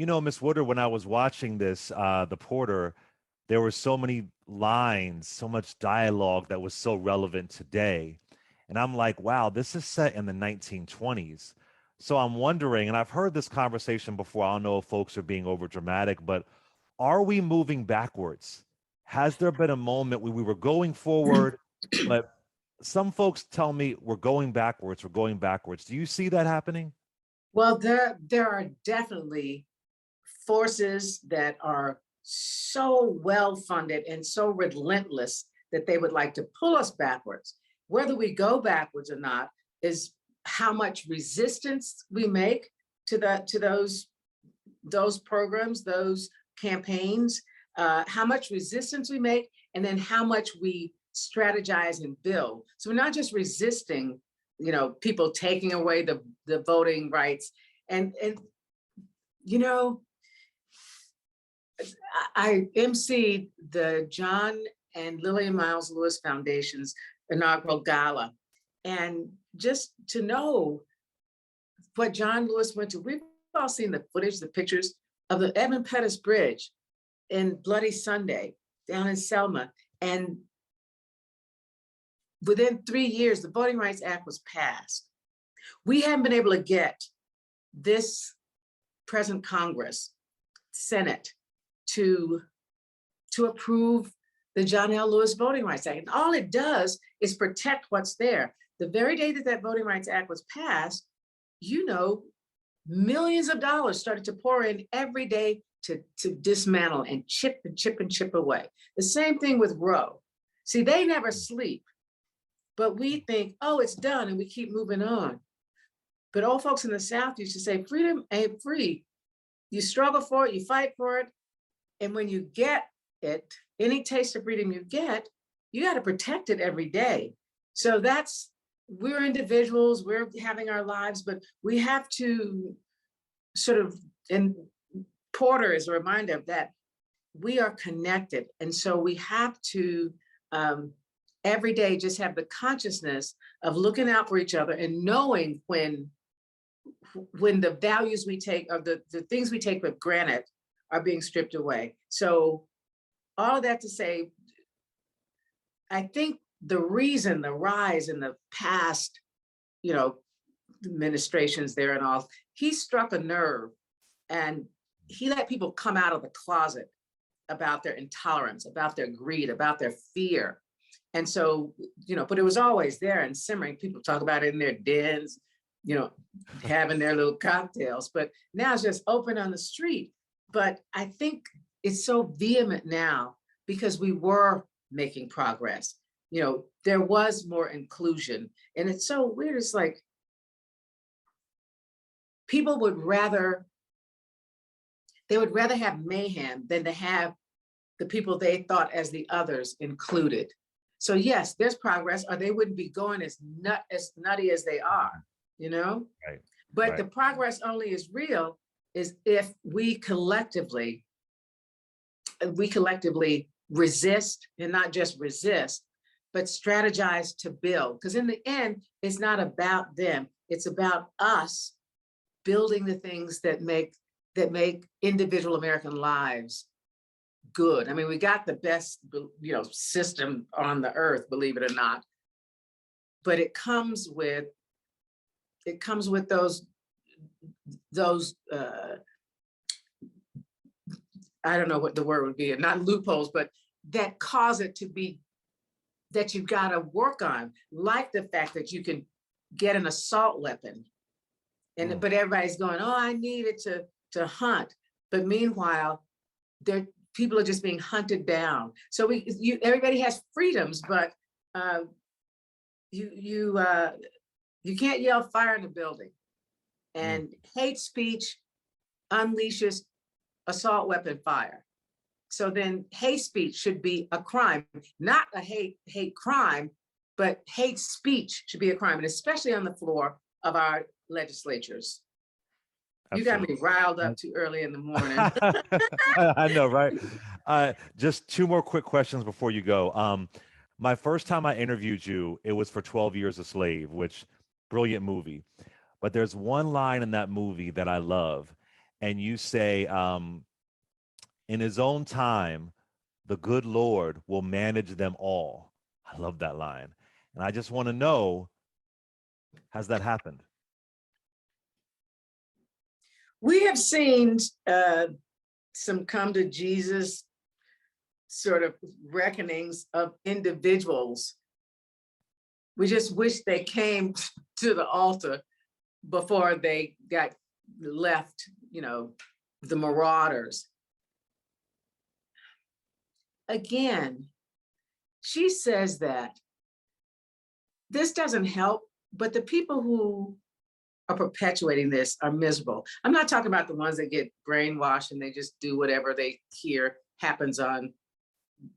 Miss Woodard, when I was watching this, The Porter, there were so many lines, so much dialogue that was so relevant today. And I'm like, wow, this is set in the 1920s. So I'm wondering, and I've heard this conversation before. I don't know if folks are being over dramatic, but are we moving backwards? Has there been a moment where we were going forward, but some folks tell me we're going backwards, we're going backwards. Do you see that happening? Well, there are definitely forces that are so well funded and so relentless that they would like to pull us backwards. Whether we go backwards or not is how much resistance we make to those programs, those campaigns, how much resistance we make, and then how much we strategize and build. So we're not just resisting, people taking away the voting rights. And you know, I emceed the John and Lillian Miles Lewis Foundation's inaugural gala. And just to know what John Lewis went to, we've all seen the footage, the pictures of the Edmund Pettus Bridge in Bloody Sunday down in Selma. And within 3 years, the Voting Rights Act was passed. We haven't been able to get this present Congress, Senate, to approve the John L. Lewis Voting Rights Act. And all it does is protect what's there. The very day that Voting Rights Act was passed, millions of dollars started to pour in every day to dismantle and chip and chip and chip away. The same thing with Roe. See, they never sleep, but we think, oh, it's done, and we keep moving on. But old folks in the South used to say, freedom ain't free. You struggle for it, you fight for it, and when you get it, any taste of freedom you get, you got to protect it every day. So we're individuals, we're having our lives, but we have to and Porter is a reminder of that, we are connected. And so we have to every day just have the consciousness of looking out for each other and knowing when the values we take, or the things we take for granted, are being stripped away. So all of that to say, I think the rise in the past, administrations there and all, he struck a nerve, and he let people come out of the closet about their intolerance, about their greed, about their fear. And so, but it was always there and simmering. People talk about it in their dens, having their little cocktails, but now it's just open on the street. But I think it's so vehement now because we were making progress. There was more inclusion, and it's so weird. It's like people would rather have mayhem than to have the people they thought as the others included. So yes, there's progress, or they wouldn't be going as nutty as they are, Right. But Right. the progress only is real is if we collectively resist, and not just resist, but strategize to build. Because in the end, it's not about them. It's about us building the things that make individual American lives good. I mean, we got the best, system on the earth, believe it or not. But it comes with those I don't know what the word would be, not loopholes, but that cause it to be that you've got to work on, like the fact that you can get an assault weapon, but everybody's going, oh, I need it to hunt. But meanwhile, people are just being hunted down. So everybody has freedoms, but you can't yell fire in the building. And hate speech unleashes assault weapon fire. So then hate speech should be a crime, not a hate crime, but hate speech should be a crime, and especially on the floor of our legislatures. Absolutely. You got me riled up too early in the morning. I know, right? Just two more quick questions before you go. My first time I interviewed you, it was for 12 Years a Slave, which brilliant movie. But there's one line in that movie that I love. and you say, in his own time, the good Lord will manage them all. I love that line. And I just want to know, has that happened? We have seen some come to Jesus sort of reckonings of individuals. We just wish they came to the altar before they got left, the marauders. Again, she says that this doesn't help, but the people who are perpetuating this are miserable. I'm not talking about the ones that get brainwashed and they just do whatever they hear happens on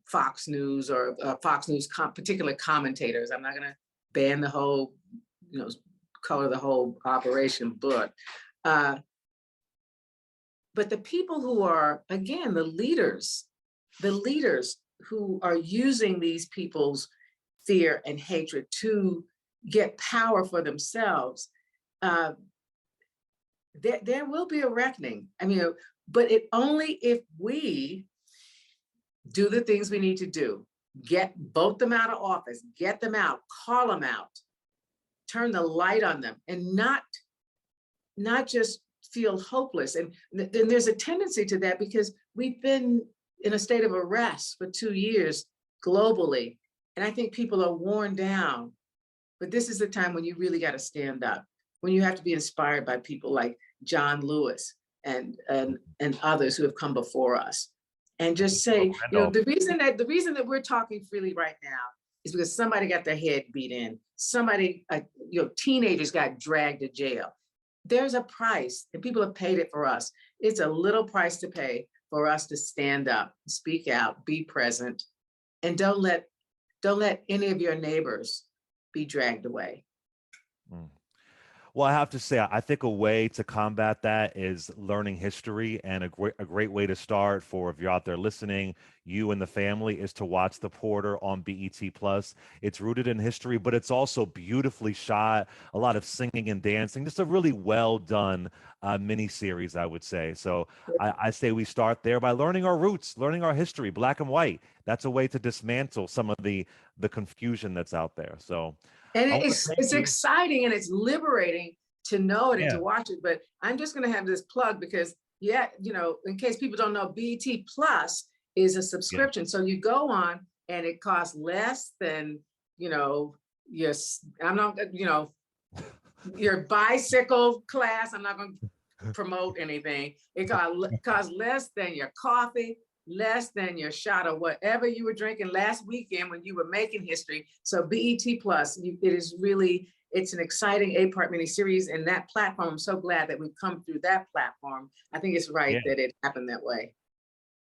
Fox News or Fox News particular commentators. I'm not going to ban the whole, color the whole operation, but the people who are, again, the leaders who are using these people's fear and hatred to get power for themselves, there will be a reckoning. I mean, but it only if we do the things we need to do, vote them out of office, get them out, call them out, turn the light on them, and not just feel hopeless. And then there's a tendency to that because we've been in a state of arrest for 2 years globally. And I think people are worn down, but this is the time when you really got to stand up, when you have to be inspired by people like John Lewis and others who have come before us. And just say, the reason that we're talking freely right now is because somebody got their head beat in. Somebody, teenagers got dragged to jail. There's a price, and people have paid it for us. It's a little price to pay for us to stand up, speak out, be present, and don't let any of your neighbors be dragged away. Mm. Well, I have to say, I think a way to combat that is learning history, and a great way to start for, if you're out there listening, you and the family, is to watch The Porter on BET Plus. It's rooted in history, but it's also beautifully shot, a lot of singing and dancing, just a really well done miniseries, I would say. So I say we start there by learning our roots, learning our history, black and white. That's a way to dismantle some of the confusion that's out there. So. And it's exciting and it's liberating to know it and to watch it. But I'm just going to have this plug because, in case people don't know, BET Plus is a subscription. Yeah. So you go on and it costs less than, your bicycle class. I'm not going to promote anything. It costs less than your coffee, less than your shot of whatever you were drinking last weekend when you were making history. So BET Plus, it's an exciting 8-part miniseries, and that platform, I'm so glad that we've come through that platform. I think it's right that it happened that way.